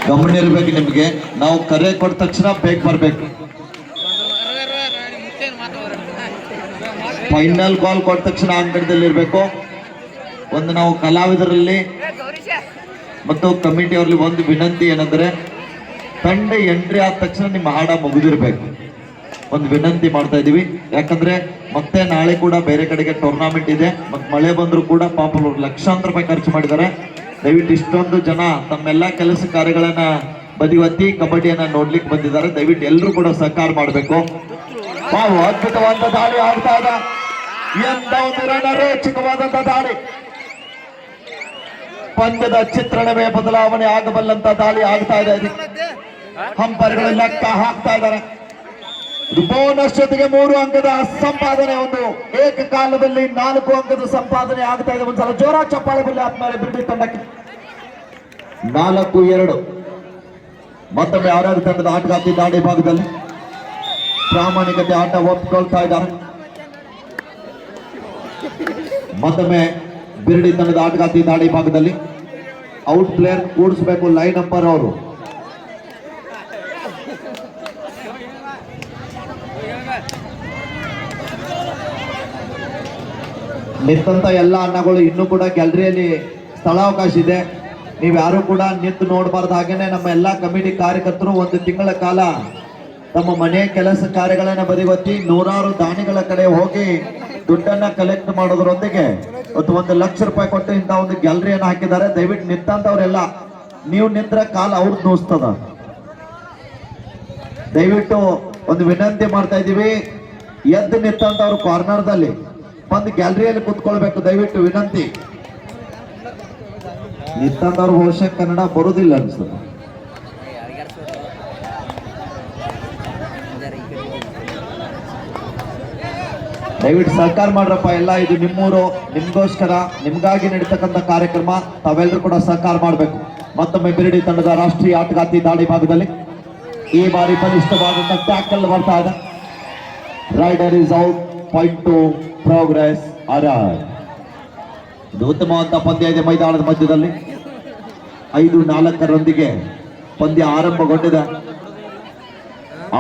ಗಮನ ಇರ್ಬೇಕು ನಿಮ್ಗೆ. ನಾವು ಕರೆ ಕೊಟ್ಟ ತಕ್ಷಣ ಬೇಗ ಬರ್ಬೇಕು. ಫೈನಲ್ ಕಾಲ್ ಕೊಟ್ಟ ತಕ್ಷಣ ಅಂಗಡದಲ್ಲಿ ಇರ್ಬೇಕು. ಒಂದು ನಾವು ಕಲಾವಿದರಲ್ಲಿ ಮತ್ತು ಕಮಿಟಿ ಅವರಲ್ಲಿ ಒಂದು ವಿನಂತಿ ಏನಂದ್ರೆ, ತಂಡ ಎಂಟ್ರಿ ಆದ ತಕ್ಷಣ ನಿಮ್ಮ ಹಾಡ ಮುಗಿದಿರ್ಬೇಕು. ಒಂದು ವಿನಂತಿ ಮಾಡ್ತಾ ಇದೀವಿ. ಯಾಕಂದ್ರೆ ಮತ್ತೆ ನಾಳೆ ಕೂಡ ಬೇರೆ ಕಡೆಗೆ ಟೂರ್ನಾಮೆಂಟ್ ಇದೆ. ಮತ್ತೆ ಮಳೆ ಬಂದ್ರು ಕೂಡ ಪಾಪ ಲಕ್ಷಾಂತರ ರೂಪಾಯಿ ಖರ್ಚು ಮಾಡಿದ್ದಾರೆ. ದಯವಿಟ್ಟು ಇಷ್ಟೊಂದು ಜನ ತಮ್ಮೆಲ್ಲ ಕೆಲಸ ಕಾರ್ಯಗಳನ್ನ ಬದಿವತ್ತಿ ಕಬಡ್ಡಿಯನ್ನ ನೋಡ್ಲಿಕ್ಕೆ ಬಂದಿದ್ದಾರೆ. ದಯವಿಟ್ಟು ಎಲ್ಲರೂ ಕೂಡ ಸಹಕಾರ ಮಾಡಬೇಕು. ಅದ್ಭುತವಾದ ದಾಳಿ ಆಗ್ತಾ ಇದೆ. ಎಂತ ಒಂದು ರೋಚಕವಾದಂತ ದಾಳಿ. ಪಂದ್ಯದ ಚಿತ್ರಣವೇ ಬದಲಾವಣೆ ಆಗಬಲ್ಲಂತ ದಾಳಿ ಆಗ್ತಾ ಇದೆ. ಹಂಪರ್ಗಳು ಲೆಕ್ಕ ಹಾಕ್ತಾ ಇದ್ದಾರೆ. ಬೋನಸ್ ಜೊತೆಗೆ 3 ಅಂಕದ ಸಂಪಾದನೆ, ಒಂದು ಏಕಕಾಲದಲ್ಲಿ 4 ಅಂಕದ ಸಂಪಾದನೆ ಆಗ್ತಾ ಇದೆ. ಒಂದ್ಸಲ ಜೋರ ಚಪ್ಪಾಳೆ ಬಲ್ಲಿ ಆದ್ಮೇಲೆ ಬಿಡಿ ತಂಡಕ್ಕೆ 4-2. ಮತ್ತೊಮ್ಮೆ ಯಾರ್ಯಾರು ತಂಡದ ಆಟಗಾರ್ತಿ ದಾಳಿ ಭಾಗದಲ್ಲಿ ಪ್ರಾಮಾಣಿಕತೆ ಆಟ ಒಪ್ಪಿಕೊಳ್ತಾ ಇದ್ದಾರೆ. ಮತ್ತೊಮ್ಮೆ ಬಿರ್ಡಿ ತಂಡದ ಆಟಗಾರ್ತಿ ದಾಳಿ ಭಾಗದಲ್ಲಿ ಔಟ್ ಪ್ಲೇಯರ್ ಕೂಡಿಸಬೇಕು ಲೈನ್ ನಂಬರ್ ಅವರು. ನಿಂತ ಎಲ್ಲ ಅಣ್ಣಗಳು ಇನ್ನೂ ಕೂಡ ಗ್ಯಾಲರಿಯಲ್ಲಿ ಸ್ಥಳಾವಕಾಶ ಇದೆ. ನೀವು ಯಾರು ಕೂಡ ನಿಂತು ನೋಡಬಾರ್ದು. ಹಾಗೇನೆ ನಮ್ಮ ಎಲ್ಲಾ ಕಮಿಟಿ ಕಾರ್ಯಕರ್ತರು 1 ತಿಂಗಳ ಕಾಲ ತಮ್ಮ ಮನೆ ಕೆಲಸ ಕಾರ್ಯಗಳನ್ನ ಬದಿಗೊತ್ತಿ ನೂರಾರು ದಾನಿಗಳ ಕಡೆ ಹೋಗಿ ದುಡ್ಡನ್ನ ಕಲೆಕ್ಟ್ ಮಾಡೋದ್ರೊಂದಿಗೆ 1 ಲಕ್ಷ ರೂಪಾಯಿ ಕೊಟ್ಟು ಇಂಥ ಒಂದು ಗ್ಯಾಲರಿಯನ್ನು ಹಾಕಿದ್ದಾರೆ. ದಯವಿಟ್ಟು ನಿಂತಂತವ್ರೆಲ್ಲ, ನೀವು ನಿಂತ್ರೆ ಕಾಲ ಅವ್ರದ್ದು ನೋಸ್ತದ. ದಯವಿಟ್ಟು ಒಂದು ವಿನಂತಿ ಮಾಡ್ತಾ ಇದೀವಿ, ಎದ್ದು ನಿಂತಂತವ್ರು ಕಾರ್ನರ್ದಲ್ಲಿ ಬಂದು ಗ್ಯಾಲರಿಯಲ್ಲಿ ಕೂತ್ಕೊಳ್ಬೇಕು. ದಯವಿಟ್ಟು ವಿನಂತಿ. ನಿಂತಂತವ್ರು ಬಹುಶಃ ಕನ್ನಡ ಬರುದಿಲ್ಲ ಅನ್ಸುತ್ತೆ. ದಯವಿಟ್ಟು ಸಹಕಾರ ಮಾಡ್ರಪ್ಪ ಎಲ್ಲ. ಇದು ನಿಮ್ಮೂರು, ನಿಮ್ಗೋಸ್ಕರ, ನಿಮ್ಗಾಗಿ ನಡೀತಕ್ಕಂಥ ಕಾರ್ಯಕ್ರಮ. ತಾವೆಲ್ಲರೂ ಕೂಡ ಸಹಕಾರ ಮಾಡಬೇಕು. ಮತ್ತೊಮ್ಮೆ ಬಿರ್ಡಿ ತಂಡದ ರಾಷ್ಟ್ರೀಯ ಆಟಗಾರ್ತಿ ದಾಳಿ ಭಾಗದಲ್ಲಿ ಈ ಬಾರಿ ಬಲಿಷ್ಠವಾದಂತ ಟ್ಯಾಕಲ್ ಬರ್ತಾ ಇದೆ. Raider is out. Point to progress RR. ಇದು ಉತ್ತಮವಾದ ಪಂದ್ಯ ಇದೆ ಮೈದಾನದ ಮಧ್ಯದಲ್ಲಿ. 5-4 ಪಂದ್ಯ ಆರಂಭಗೊಂಡಿದೆ.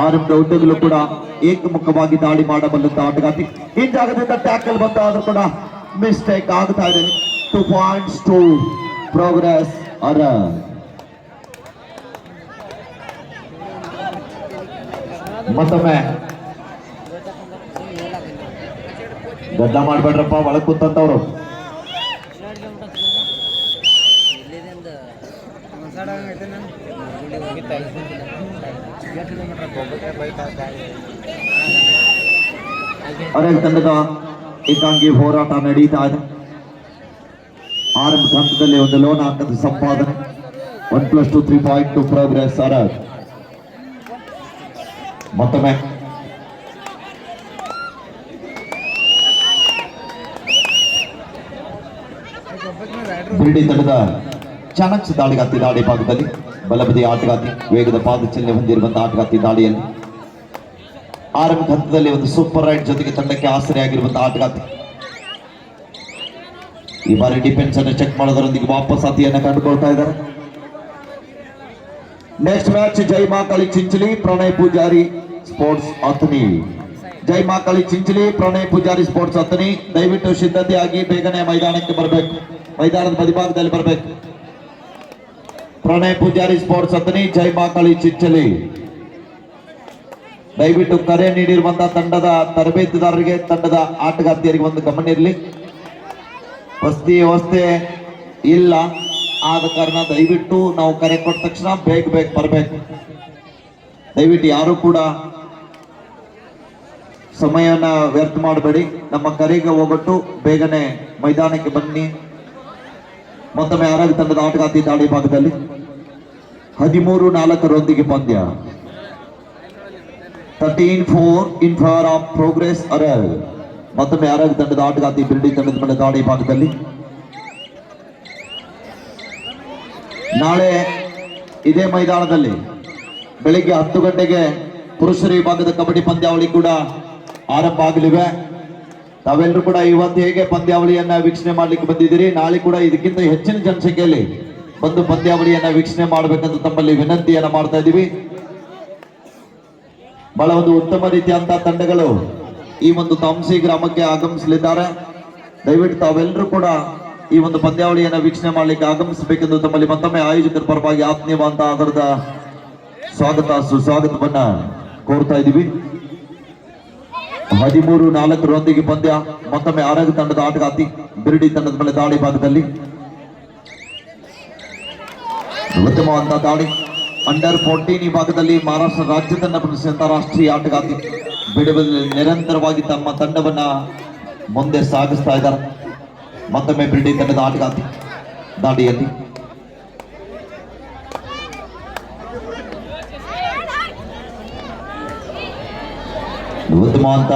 ಆರಂಭದ ಉದ್ದಗಲೂ ಕೂಡ ಏಕಮುಖವಾಗಿ ದಾಳಿ ಮಾಡಬಲ್ಲಂತ ಆಟಗಾರ್ತಿ. ಈ ಜಾಗದಿಂದ ಟ್ಯಾಕಲ್ ಬಂದ ಆದ್ರೂ ಕೂಡ ಮಿಸ್ಟೇಕ್ ಆಗ್ತಾ ಇದೆ. 2 ಪಾಯಿಂಟ್ಸ್ ಟು ಪ್ರೋಗ್ರೆಸ್ ಆರ್ಆರ್. ಮತ್ತೊಮ್ಮೆ ಗದ್ದ ಮಾಡ್ಬೇಡ್ರಪ್ಪ ಒಳಗ್ ಕೂತಂತವ್ರು. ಅರೆಲ್ ತಂಡದ ಏಕಾಂಗಿ ಹೋರಾಟ ನಡೀತಾ ಇದೆ. ಆರಂಭದ ಹಂತದಲ್ಲಿ ಒಂದು ಲೋನ್ ಅಂಕದ ಸಂಪಾದನೆ. 1+2 3 ಪಾಯಿಂಟ್ ಟು ಪ್ರೋಗ್ರೆಸ್ ಆರ್ಆರ್. ಮತ್ತೊಮ್ಮೆ ಬಿರ್ಡಿ ತಂಡದ ಚಾಣಕ್ಯ ದಾಳಿಗಾರ್ತಿ ದಾಳಿ ಭಾಗದಲ್ಲಿ ಬಲಬದಿ ಆಟಗಾರ್ತಿ ವೇಗದ ಪಾದಚಲನೆ ಹೊಂದಿರುವಂತಹ ಆಟಗಾರ್ತಿ ದಾಳಿಯಲ್ಲಿ ಆರಂಭಿಕ ಹಂತದಲ್ಲಿ ಒಂದು ಸೂಪರ್ ರೈಡ್ ಜೊತೆಗೆ ತಂಡಕ್ಕೆ ಆಸರೆಯಾಗಿರುವಂತಹ ಆಟಗಾರ್ತಿ ಈ ಬಾರಿ ಡಿಫೆನ್ಸ್ ಅನ್ನು ಚೆಕ್ ಮಾಡೋದರೊಂದಿಗೆ ವಾಪಸ್ ಅತಿಯನ್ನು ಕಂಡುಕೊಳ್ತಾ ಇದ್ದಾರೆ. ನೆಕ್ಸ್ಟ್ ಮ್ಯಾಚ್ ಜೈ ಮಾಕಾಳಿ ಚಿಂಚಲಿ ಪ್ರಣಯ್ ಪೂಜಾರಿ ಸ್ಪೋರ್ಟ್ಸ್ ಅಥಣಿ. ಜೈ ಮಾಕಾಳಿ ಚಿಂಚಲಿ ಪ್ರಣಯ್ ಪೂಜಾರಿ ಸ್ಪೋರ್ಟ್ಸ್ ಅಥಣಿ. ದಯವಿಟ್ಟು ಸಿದ್ಧತೆಯಾಗಿ ಬೇಗನೆ ಮೈದಾನಕ್ಕೆ ಬರಬೇಕು. ಮೈದಾನದ ಬದಿಭಾಗದಲ್ಲಿ ಬರಬೇಕು. ಪ್ರಣಯ್ ಪೂಜಾರಿ ಸ್ಪೋರ್ಟ್ಸ್ ಅಥಣಿ, ಜೈ ಮಾಕಾಳಿ ಚಿಂಚಲಿ. ದಯವಿಟ್ಟು ಕರೆ ನೀಡಿರುವಂತಹ ತಂಡದ ತರಬೇತುದಾರರಿಗೆ, ತಂಡದ ಆಟಗಾರ್ತಿಯರಿಗೆ ಒಂದು ಗಮನ ಇರಲಿ. ವಸತಿ ವ್ಯವಸ್ಥೆ ಇಲ್ಲ, ಆದ ಕಾರಣ ದಯವಿಟ್ಟು ನಾವು ಕರೆ ಕೊಟ್ಟ ತಕ್ಷಣ ಬೇಗ ಬರಬೇಕು. ದಯವಿಟ್ಟು ಯಾರು ಕೂಡ ಸಮಯನ ವ್ಯರ್ಥ ಮಾಡಬೇಡಿ. ನಮ್ಮ ಕರೆಗೆ ಹೋಗ್ಬಿಟ್ಟು ಬೇಗನೆ ಮೈದಾನಕ್ಕೆ ಬನ್ನಿ. ಮತ್ತೊಮ್ಮೆ ಆರೋಗ್ಯ ತಂಡದ ಆಟಗಾರ್ತಿ ದಾಳಿ ಭಾಗದಲ್ಲಿ 13-4 ಪಂದ್ಯ. 13-4 in favour of progress RR. ಮತ್ತೊಮ್ಮೆ ಆರೋಗ್ಯ ತಂಡದ ಆಟಗಾರ್ತಿ ಬಿರ್ಡಿ ತಂಡದ ಮೇಲೆ ದಾಳಿ ಭಾಗದಲ್ಲಿ. ನಾಳೆ ಇದೇ ಮೈದಾನದಲ್ಲಿ ಬೆಳಿಗ್ಗೆ 10 ಗಂಟೆಗೆ ಪುರುಷರ ವಿಭಾಗದ ಕಬಡ್ಡಿ ಪಂದ್ಯಾವಳಿ ಕೂಡ ಆರಂಭ ಆಗಲಿವೆ. ತಾವೆಲ್ಲರೂ ಕೂಡ ಇವತ್ತು ಹೇಗೆ ಪಂದ್ಯಾವಳಿಯನ್ನ ವೀಕ್ಷಣೆ ಮಾಡ್ಲಿಕ್ಕೆ ಬಂದಿದ್ದೀರಿ, ನಾಳೆ ಕೂಡ ಇದಕ್ಕಿಂತ ಹೆಚ್ಚಿನ ಜನಸಂಖ್ಯೆಯಲ್ಲಿ ಬಂದು ಪಂದ್ಯಾವಳಿಯನ್ನ ವೀಕ್ಷಣೆ ಮಾಡಬೇಕಂತ ತಮ್ಮಲ್ಲಿ ವಿನಂತಿಯನ್ನ ಮಾಡ್ತಾ ಇದ್ದೀವಿ. ಬಹಳ ಒಂದು ಉತ್ತಮ ರೀತಿಯಂತಹ ತಂಡಗಳು ಈ ಒಂದು ತಾಂಸಿ ಗ್ರಾಮಕ್ಕೆ ಆಗಮಿಸಲಿದ್ದಾರೆ. ದಯವಿಟ್ಟು ತಾವೆಲ್ಲರೂ ಕೂಡ ಈ ಒಂದು ಪಂದ್ಯಾವಳಿಯನ್ನ ವೀಕ್ಷಣೆ ಮಾಡಲಿಕ್ಕೆ ಆಗಮಿಸಬೇಕೆಂದು ತಮ್ಮಲ್ಲಿ ಮತ್ತೊಮ್ಮೆ ಆಯೋಜಕರ ಪರವಾಗಿ ಆತ್ಮೀಯವಾದ ಆಧಾರದ ಸ್ವಾಗತ ಸುಸ್ವಾಗತವನ್ನ ಕೋರ್ತಾ ಇದ್ದೀವಿ. 13-4 ಪಂದ್ಯ. ಮತ್ತೊಮ್ಮೆ ಆರೋಗ್ಯ ತಂಡದ ಆಟಗಾತಿ ಬಿರ್ಡಿ ತಂಡದ ಮೇಲೆ ದಾಳಿ ಭಾಗದಲ್ಲಿ ಉತ್ತಮವಾದ ದಾಳಿ. ಅಂಡರ್ 14 ಈ ಭಾಗದಲ್ಲಿ ಮಹಾರಾಷ್ಟ್ರ ರಾಜ್ಯತಂಡ ಪ್ರತಿಷ್ಠಿತ ರಾಷ್ಟ್ರೀಯ ಆಟಗಾತಿ ಬಿಡುವಲ್ಲಿ ನಿರಂತರವಾಗಿ ತಮ್ಮ ತಂಡವನ್ನ ಮುಂದೆ ಸಾಗಿಸ್ತಾ ಇದ್ದಾರೆ. ಮತ್ತೊಮ್ಮೆ ಬಿರ್ಡಿ ತಂಡದ ಆಟಗಾತಿ ದಾಳಿಯಲ್ಲಿ ಉತ್ತಮವಾದ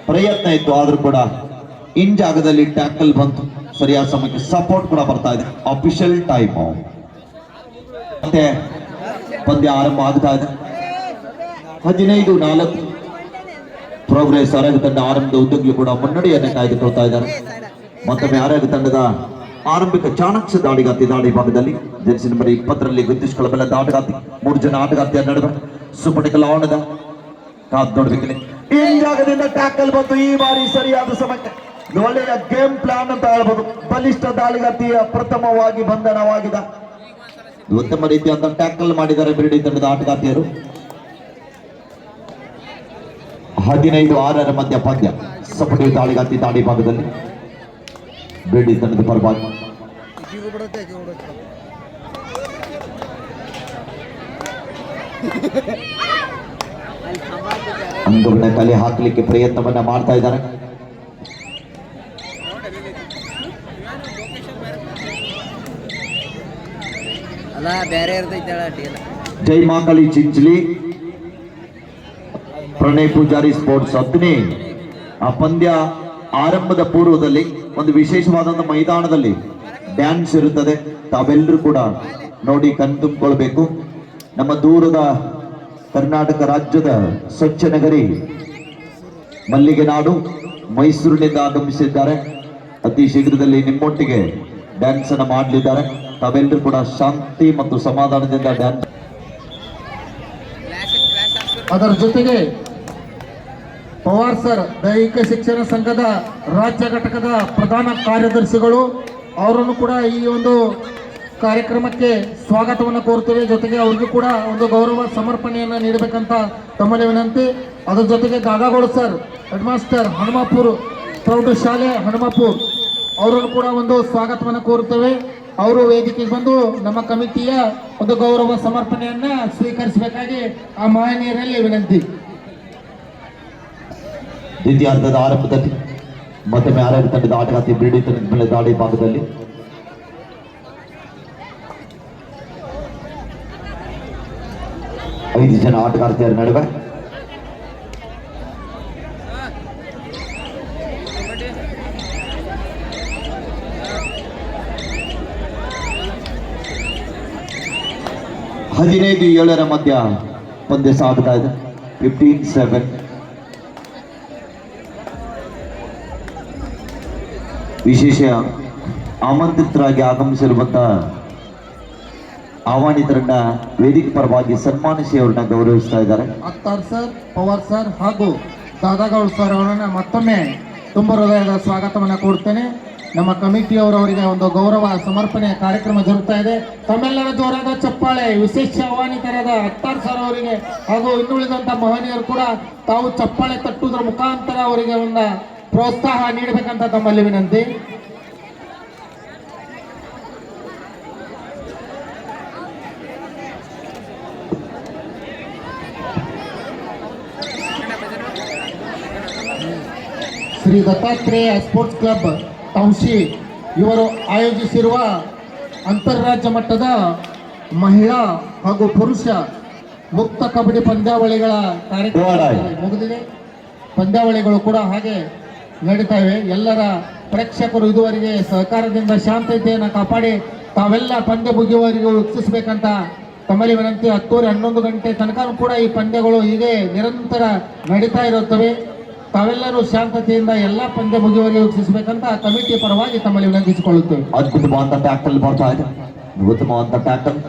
ಪ್ರಯತ್ನ ಇತ್ತು, ಆದ್ರೂ ಕೂಡ ಇನ್ ಜಾಗದಲ್ಲಿ ಟ್ಯಾಕಲ್ ಬಂತು. ಸರಿಯಾದ ಸಮಯಕ್ಕೆ ಸಪೋರ್ಟ್ ಕೂಡ ಬರ್ತಾ ಇದೆ. ಅಫಿಷಿಯಲ್ ಟೈಮ್ ಮತ್ತೆ ಪಂದ್ಯ ಆರಂಭ ಆಗ್ತಾ ಇದೆ. 15-4 ಪ್ರೋಗ್ರೆಸ್ ಆರೋಗ್ಯ ತಂಡ ಆರಂಭದ ಉದ್ಯೋಗಿಗಳು ಕೂಡ ಮುನ್ನಡೆಯನ್ನು ಕಾಯ್ದುಕೊಳ್ತಾ ಇದ್ದಾರೆ. ಮತ್ತೊಮ್ಮೆ ಆರೋಗ್ಯ ತಂಡದ ಆರಂಭಿಕ ಚಾಣಕ್ಯ ದಾಳಿಗಾತಿ ದಾಳಿ ಭಾಗದಲ್ಲಿ ಜೆರ್ಸಿ ನಂಬರ್ 20ರಲ್ಲಿ ಗುರುತಿಸಿಕೊಳ್ಳಬಲ್ಲ ಆಟಗಾತಿ 3 ಜನ ಆಟಗಾತಿಯ ನಡುವೆ ಸುಪಟಿಕಲ್ ಆವರಣದ ಕಾದ್ ನೋಡ್ಬೇಕಿಲ್ಲಿ ಈ ಜಾಗದಿಂದ ಟ್ಯಾಕಲ್ ಬಂತು. ಈ ಬಾರಿ ಸರಿಯಾದ ಸಮಯಕ್ಕೆ ಒಳ್ಳೆಯ ಗೇಮ್ ಪ್ಲಾನ್ ಅಂತ ಹೇಳ್ಬೋದು. ಬಲಿಷ್ಠ ದಾಳಿಗಾತಿಯ ಪ್ರಥಮವಾಗಿ ಬಂಧನವಾಗಿದೆ. ಉತ್ತಮ ರೀತಿಯಾದ ಟ್ಯಾಕಲ್ ಮಾಡಿದ್ದಾರೆ ಬಿರ್ಡಿ ತಂಡದ ಆಟಗಾತಿಯರು. 15-6 ಮಧ್ಯ ಪಂದ್ಯ. ಸಪಟಿ ದಾಳಿಗಾತಿ ದಾಳಿ ಭಾಗದಲ್ಲಿ ಬಿರ್ಡಿ ತಂಡದ ಪರವಾಗಿ ಅಂಗವನ್ನ ಕಲೆ ಹಾಕಲಿಕ್ಕೆ ಪ್ರಯತ್ನವನ್ನ ಮಾಡ್ತಾ ಇದ್ದಾರೆ. ಜೈ ಮಾಕಳಿ ಚಿಂಚಲಿ ಪ್ರಣಯ್ ಪೂಜಾರಿ ಸ್ಪೋರ್ಟ್ಸ್ 10ನೇ ಆ ಪಂದ್ಯ ಆರಂಭದ ಪೂರ್ವದಲ್ಲಿ ಒಂದು ವಿಶೇಷವಾದಂತಹ ಮೈದಾನದಲ್ಲಿ ಡ್ಯಾನ್ಸ್ ಇರುತ್ತದೆ. ತಾವೆಲ್ಲರೂ ಕೂಡ ನೋಡಿ ಕಣ್ತುಂಬಿಕೊಳ್ಬೇಕು. ನಮ್ಮ ದೂರದ ಕರ್ನಾಟಕ ರಾಜ್ಯದ ಸ್ವಚ್ಛ ನಗರಿ ಮಲ್ಲಿಗೆ ನಾಡು ಮೈಸೂರಿನಿಂದ ಆಗಮಿಸಿದ್ದಾರೆ. ಅತಿ ಶೀಘ್ರದಲ್ಲಿ ನಿಮ್ಮೊಟ್ಟಿಗೆ ಡ್ಯಾನ್ಸ್ ಅನ್ನು ಮಾಡಲಿದ್ದಾರೆ. ತಾವೆಲ್ಲರೂ ಕೂಡ ಶಾಂತಿ ಮತ್ತು ಸಮಾಧಾನದಿಂದ ಡ್ಯಾನ್ಸ್. ಅದರ ಜೊತೆಗೆ ಪವಾರ್ ಸರ್ ದೈಹಿಕ ಶಿಕ್ಷಣ ಸಂಘದ ರಾಜ್ಯ ಘಟಕದ ಪ್ರಧಾನ ಕಾರ್ಯದರ್ಶಿಗಳು ಅವರನ್ನು ಕೂಡ ಈ ಒಂದು ಕಾರ್ಯಕ್ರಮಕ್ಕೆ ಸ್ವಾಗತವನ್ನು ಕೋರುತ್ತೇವೆ. ಜೊತೆಗೆ ಅವ್ರಿಗೂ ಕೂಡ ಒಂದು ಗೌರವ ಸಮರ್ಪಣೆಯನ್ನು ನೀಡಬೇಕಂತ ತಮ್ಮಲ್ಲಿ ವಿನಂತಿ. ಅದರ ಜೊತೆಗೆ ದಾದಾಗೋಳು ಸರ್ ಹೆಡ್ ಮಾಸ್ಟರ್ ಹನುಮಾಪುರ್ ಪ್ರೌಢಶಾಲೆ ಹನುಮಾಪುರ್ ಅವರನ್ನು ಕೂಡ ಒಂದು ಸ್ವಾಗತವನ್ನು ಕೋರುತ್ತೇವೆ. ಅವರು ವೇದಿಕೆಗೆ ಬಂದು ನಮ್ಮ ಕಮಿಟಿಯ ಒಂದು ಗೌರವ ಸಮರ್ಪಣೆಯನ್ನ ಸ್ವೀಕರಿಸಬೇಕಾಗಿ ಆ ಮಹನೀಯರಲ್ಲಿ ವಿನಂತಿ. ದ್ವಿತೀಯಾರ್ಧದ ಆರಂಭದಲ್ಲಿ ಮತ್ತೊಮ್ಮೆ ಆರೋಗ್ಯ ತಂಡದ ಆಟಗಾತಿ ಬಿರ್ಡಿ ತಂಡದ ಮೇಲೆ ದಾಳಿ ಭಾಗದಲ್ಲಿ ಐದು ಜನ ಆಟಗಾರ್ತಿಯರ ನಡುವೆ ಹದಿನೈದು 7 ಮಧ್ಯ ಪಂದ್ಯ ಸಾಗುತ್ತಾ ಇದೆ. 15-7 ವಿಶೇಷ ಆಮಂತ್ರಿತರಾಗಿ ಆಗಮಿಸಿರುವಂತಹ ಆಹ್ವಾನಿತರನ್ನ ವೇದಿಕೆ ಪರವಾಗಿ ಸನ್ಮಾನಿಸಿ ಅವರನ್ನ ಗೌರವಿಸ್ತಾ ಇದ್ದಾರೆ. ಅತ್ತಾರ್ ಸರ್, ಪವಾರ್ ಸರ್ ಹಾಗೂ ದಾದಾಗೌಡ್ ಸರ್ ಅವರನ್ನ ಮತ್ತೊಮ್ಮೆ ತುಂಬ ಹೃದಯದ ಸ್ವಾಗತವನ್ನು ಕೊಡ್ತೇನೆ. ನಮ್ಮ ಕಮಿಟಿಯವರು ಅವರಿಗೆ ಒಂದು ಗೌರವ ಸಮರ್ಪಣೆ ಕಾರ್ಯಕ್ರಮ ಜರುಗ್ತಾ ಇದೆ. ತಮ್ಮೆಲ್ಲರ ಜೋರಾದ ಚಪ್ಪಾಳೆ. ವಿಶೇಷ ಆಹ್ವಾನಿತರಾದ ಅತ್ತಾರ್ ಸರ್ ಅವರಿಗೆ ಹಾಗೂ ಇನ್ನುಳಿದಂತ ಮಹನೀಯರು ಕೂಡ ತಾವು ಚಪ್ಪಾಳೆ ತಟ್ಟುವುದರ ಮುಖಾಂತರ ಅವರಿಗೆ ಒಂದು ಪ್ರೋತ್ಸಾಹ ನೀಡಬೇಕಂತ ತಮ್ಮಲ್ಲಿ ವಿನಂತಿ. ಶ್ರೀ ದತ್ತಾತ್ರೇಯ ಸ್ಪೋರ್ಟ್ಸ್ ಕ್ಲಬ್ ತೌಶಿ ಇವರು ಆಯೋಜಿಸಿರುವ ಅಂತಾರಾಜ್ಯ ಮಟ್ಟದ ಮಹಿಳಾ ಹಾಗೂ ಪುರುಷ ಮುಕ್ತ ಕಬಡ್ಡಿ ಪಂದ್ಯಾವಳಿಗಳ ಕಾರ್ಯಕ್ರಮ ಮುಗಿದಿದೆ. ಪಂದ್ಯಾವಳಿಗಳು ಕೂಡ ಹಾಗೆ ನಡೀತಾ ಇವೆ. ಎಲ್ಲರ ಪ್ರೇಕ್ಷಕರು ಇದುವರೆಗೆ ಸಹಕಾರದಿಂದ ಶಾಂತತೆಯನ್ನು ಕಾಪಾಡಿ ತಾವೆಲ್ಲ ಪಂದ್ಯ ಮುಗಿಯುವವರೆಗೂ ವೀಕ್ಷಿಸಬೇಕಂತ ತಮ್ಮಲ್ಲಿ ವಿನಂತಿ. 10-11 ಗಂಟೆ ತನಕ ಕೂಡ ಈ ಪಂದ್ಯಗಳು ಹೀಗೆ ನಿರಂತರ ನಡೀತಾ ಇರುತ್ತವೆ. ತಾವೆಲ್ಲರೂ ಶಾಂತತೆಯಿಂದ ಎಲ್ಲ ಪಂದ್ಯ ಮುಗಿಯುವವರೆಗೆ ವೀಕ್ಷಿಸಬೇಕಂತ ಕಮಿಟಿ ಪರವಾಗಿ ತಮ್ಮಲ್ಲಿ ವಿನಂತಿಸಿಕೊಳ್ಳುತ್ತೇವೆ. ಅದ್ಭುತವಾದ ಟ್ಯಾಕಲ್ ಬರ್ತಾ ಇದೆ. ಉತ್ತಮವಾದ ಟ್ಯಾಕಲ್.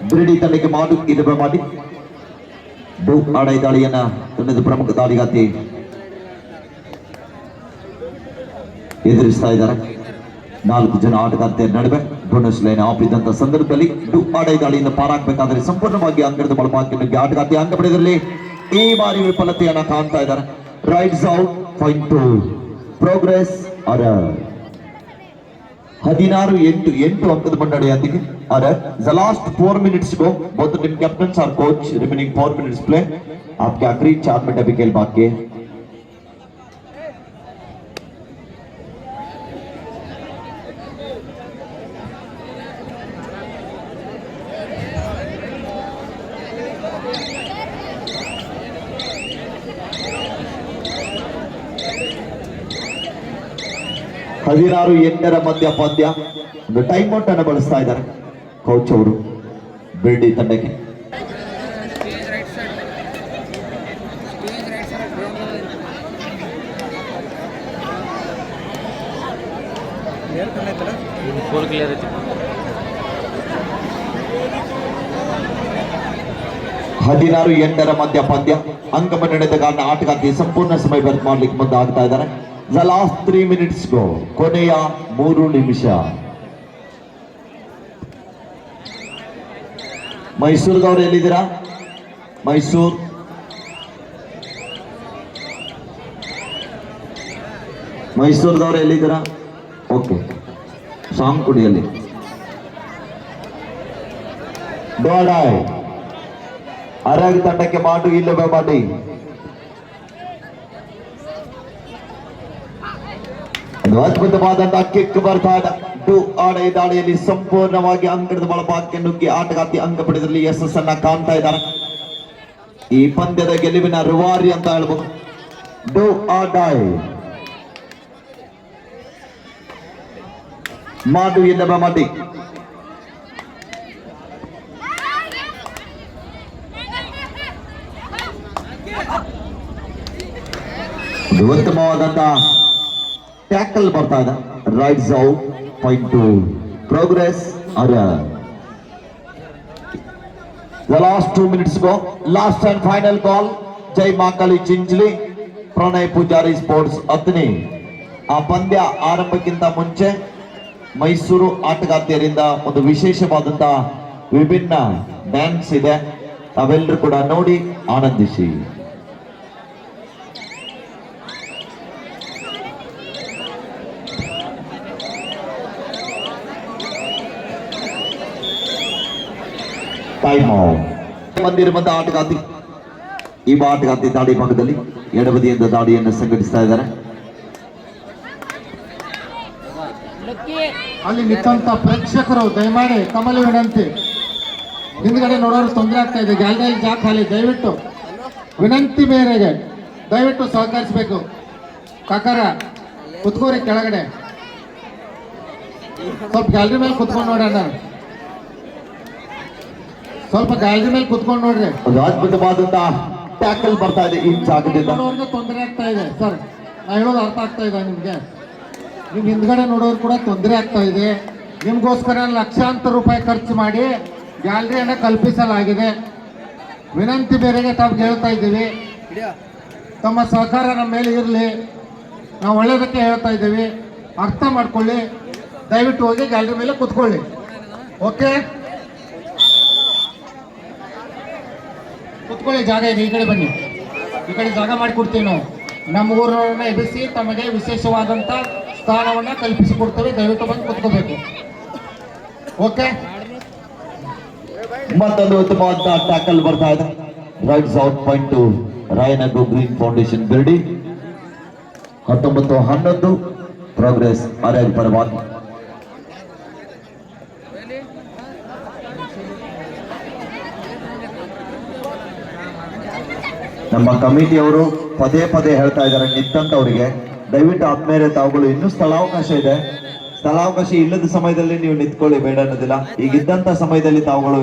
ಬಿರಡಿ ತಂಡಕ್ಕೆ ಮಾಡು ಇದು ಮಾಡಿ ಆಡೈ ದಾಳಿಯನ್ನ ತಂಡದ ಪ್ರಮುಖ ದಾಳಿಗಾತಿ ಎದುರಿಸ್ತಾ ಇದ್ದಾರೆ. 4 ಜನ ಆಟಗಾರ್ತಿಯರ ನಡುವೆ ಬೋನಸ್ ಲೈನ್ ಆಫ್ ಇದ್ದಂತ ಸಂದರ್ಭದಲ್ಲಿ ಆಡೈ ದಾಳಿಯಿಂದ ಪಾರಾಗಬೇಕಾದ್ರೆ ಸಂಪೂರ್ಣವಾಗಿ ಅಂಗಡದ ಬಳಪಾಕಿ ಆಟಗಾರ್ತಿ ಅಂಕ ಪಡೆದಲ್ಲಿ ಈ ಬಾರಿ ವಿಫಲತೆಯನ್ನ ಕಾಣ್ತಾ ಇದ್ದಾರೆ. Rights out point to progress ಅರ 16-8 ಅಂಕದ ಮುನ್ನಡೆಯೊಂದಿಗೆ the last 4 minutes go. Both the team captains are coach. Remaining 4 minutes play. आपके आखिरी 4 मिनट अभी खेल बाकी है. ಹದಿನಾರು 8ರ ಮಧ್ಯ ಪಂದ್ಯ. ಒಂದು ಟೈಮ್ ಔಟ್ ಅನ್ನು ಬಳಸ್ತಾ ಇದ್ದಾರೆ ಕೋಚ್ ಅವರು ಬಿರ್ಡಿ ತಂಡಕ್ಕೆ. ಹದಿನಾರು 8ರ ಮಧ್ಯ ಪಂದ್ಯ. ಅಂಕ ನಡೆದ ಕಾರಣ ಆಟಗಾರ್ತಿ ಸಂಪೂರ್ಣ ಸಮಯ ವ್ಯರ್ಥ ಮಾಡ್ಲಿಕ್ಕೆ ಮುಂದಾಗ್ತಾ ಇದ್ದಾರೆ. The last 3 minutes go. ಕೊನೆಯ 3 ನಿಮಿಷ. ಮೈಸೂರದವ್ರು ಎಲ್ಲಿದ್ದೀರಾ? ಮೈಸೂರದವ್ರು ಎಲ್ಲಿದ್ದೀರಾ? Okay, song ಕುಡಿಯಲ್ಲಿ. ಡೋಡಾಯ್ ಅರಗ್ ತಂಡಕ್ಕೆ ಮಾಡು ಇಲ್ಲವೇ ಮಾಡಿ. ಅದ್ಭುತವಾದಂತಹ ಕಿಕ್ ಬರ್ತಾ ಇದೆ. ಆಡೈ ದಾಳಿಯಲ್ಲಿ ಸಂಪೂರ್ಣವಾಗಿ ಅಂಕಣದ ಬಳಪಾಕ್ಕೆ ನುಗ್ಗಿ ಆಟಗಾರ್ತಿ ಅಂಕ ಪಡೆದಲ್ಲಿ ಯಶಸ್ಸನ್ನ ಕಾಣ್ತಾ ಇದ್ದಾರೆ. ಈ ಪಂದ್ಯದ ಗೆಲುವಿನ ರೂವಾರಿ ಅಂತ ಹೇಳ್ಬೋದು. ಡು ಆಡೈ ಮಾಡು ಇಲ್ಲವ ಮಾಡಿ. ಉತ್ತಮವಾದಂತಹ ಟ್ಯಾಕಲ್ ಬರ್ತಾ ಇದೆ. Raids out point to progress ಅರ. The last 2 minutes go. Last and final call. ಜೈ ಮಾಕಳಿ ಚಿಂಚಲಿ ಪ್ರಣಯ್ ಪೂಜಾರಿ ಸ್ಪೋರ್ಟ್ಸ್ ಅತ್ನಿ. ಆ ಪಂದ್ಯ ಆರಂಭಕ್ಕಿಂತ ಮುಂಚೆ ಮೈಸೂರು ಆಟಗಾರ್ತಿಯರಿಂದ ಒಂದು ವಿಶೇಷವಾದಂತಹ ವಿಭಿನ್ನ ಡ್ಯಾನ್ಸ್ ಇದೆ. ತಾವೆಲ್ಲರೂ ಕೂಡ ನೋಡಿ ಆನಂದಿಸಿ. ಬಂದಿರುವಂತಹ ಆಟಗಾರ್ತಿ ಈ ಆಟಗಾರ್ತಿ ದಾಳಿ ಭಾಗದಲ್ಲಿ ಎಡಬದಿಯಿಂದ ದಾಳಿಯನ್ನು ಸಂಘಟಿಸ್ತಾ ಇದ್ದಾರೆ. ಅಲ್ಲಿ ನಿಂತ ಪ್ರೇಕ್ಷಕರು ದಯಮಾಡಿ ಕಮಲಿ ವಿನಂತಿ, ಹಿಂದ್ಗಡೆ ನೋಡೋರು ತೊಂದರೆ ಆಗ್ತಾ ಇದೆ. ಗ್ಯಾಲರಿಯಲ್ಲಿ ಜಾಗ ಖಾಲಿ, ದಯವಿಟ್ಟು ವಿನಂತಿ ಮೇರೆಗೆ ದಯವಿಟ್ಟು ಸಹಕರಿಸಬೇಕು. ಕಾಕಾರ ಕುತ್ಕೋರಿ ಕೆಳಗಡೆ, ಸ್ವಲ್ಪ ಗ್ಯಾಲರಿ ಮೇಲೆ ಕುತ್ಕೊಂಡು ನೋಡೋಣ. ಸ್ವಲ್ಪ ಗ್ಯಾಲರಿ ಮೇಲೆ ಕುತ್ಕೊಂಡು ನೋಡ್ರಿ. ಒಂದು ಅದ್ಭುತವಾದಂತಹ ಟ್ಯಾಕಲ್ ಬರ್ತಾ ಇದೆ ಈ ಜಾಗದಿಂದ. ತೊಂದರೆ ಆಗ್ತಾ ಇದೆ ಸರ್, ನಾ ಹೇಳೋದು ಅರ್ಥ ಆಗ್ತಾ ಇದೆ ನಿಮ್ಗೆ. ನಿಮ್ ಹಿಂದ್ಗಡೆ ನೋಡೋರು ಕೂಡ ತೊಂದರೆ ಆಗ್ತಾ ಇದೆ. ನಿಮ್ಗೋಸ್ಕರ ಲಕ್ಷಾಂತರ ರೂಪಾಯಿ ಖರ್ಚು ಮಾಡಿ ಗ್ಯಾಲರಿಯನ್ನ ಕಲ್ಪಿಸಲಾಗಿದೆ. ವಿನಂತಿ ಬೇರೆಗೆ ತಾವು ಹೇಳ್ತಾ ಇದ್ದೀವಿ, ತಮ್ಮ ಸಹಕಾರ ನಮ್ಮ ಮೇಲೆ ಇರಲಿ. ನಾವು ಒಳ್ಳೇದಕ್ಕೆ ಹೇಳ್ತಾ ಇದ್ದೀವಿ, ಅರ್ಥ ಮಾಡ್ಕೊಳ್ಳಿ. ದಯವಿಟ್ಟು ಹೋಗಿ ಗ್ಯಾಲರಿ ಮೇಲೆ ಕುತ್ಕೊಳ್ಳಿ. ಓಕೆ, ಕುತ್ಕೊಳ್ಳಿ. ಜಾಗ ಇದೆ, ಈ ಕಡೆ ಬನ್ನಿ. ಈ ಕಡೆ ಜಾಗ ಮಾಡಿಕೊಡ್ತೀವಿ ನಾವು. ನಮ್ಮ ಊರನ್ನ ಎಬ್ಬಿಸಿ ತಮಗೆ ವಿಶೇಷವಾದಂಥ ಸ್ಥಾನವನ್ನ ಕಲ್ಪಿಸಿಕೊಡ್ತೇವೆ. ದಯವಿಟ್ಟು ಬಂದು ಕುತ್ಕೋಬೇಕು. ಓಕೆ, ಮತ್ತೊಂದು ಉತ್ತಮವಾದ ಟ್ಯಾಕಲ್ ಬರ್ತಾ ಇದೆ. ರೈಟ್ಸ್ ಔಟ್ ಪಾಯಿಂಟ್ ಟು ರಾಯನಗು ಗ್ರೀನ್ ಫೌಂಡೇಶನ್ ಬಿರ್ಡಿ. 19-11 ಪ್ರೋಗ್ರೆಸ್ ಅರಗ್ ಪರವಾಗಿ. ನಮ್ಮ ಕಮಿಟಿಯವರು ಪದೇ ಪದೇ ಹೇಳ್ತಾ ಇದ್ದಾರೆ ನಿಂತಂತವರಿಗೆ, ದಯವಿಟ್ಟು ಆದ್ಮೇಲೆ ತಾವುಗಳು ಇನ್ನೂ ಸ್ಥಳಾವಕಾಶ ಇದೆ, ಸ್ಥಳಾವಕಾಶ ಇಲ್ಲದ ಸಮಯದಲ್ಲಿ ನೀವು ನಿಂತ್ಕೊಳ್ಳಿ, ಬೇಡ ಅನ್ನೋದಿಲ್ಲ. ಈಗಿದ್ದಂತ ಸಮಯದಲ್ಲಿ ತಾವುಗಳು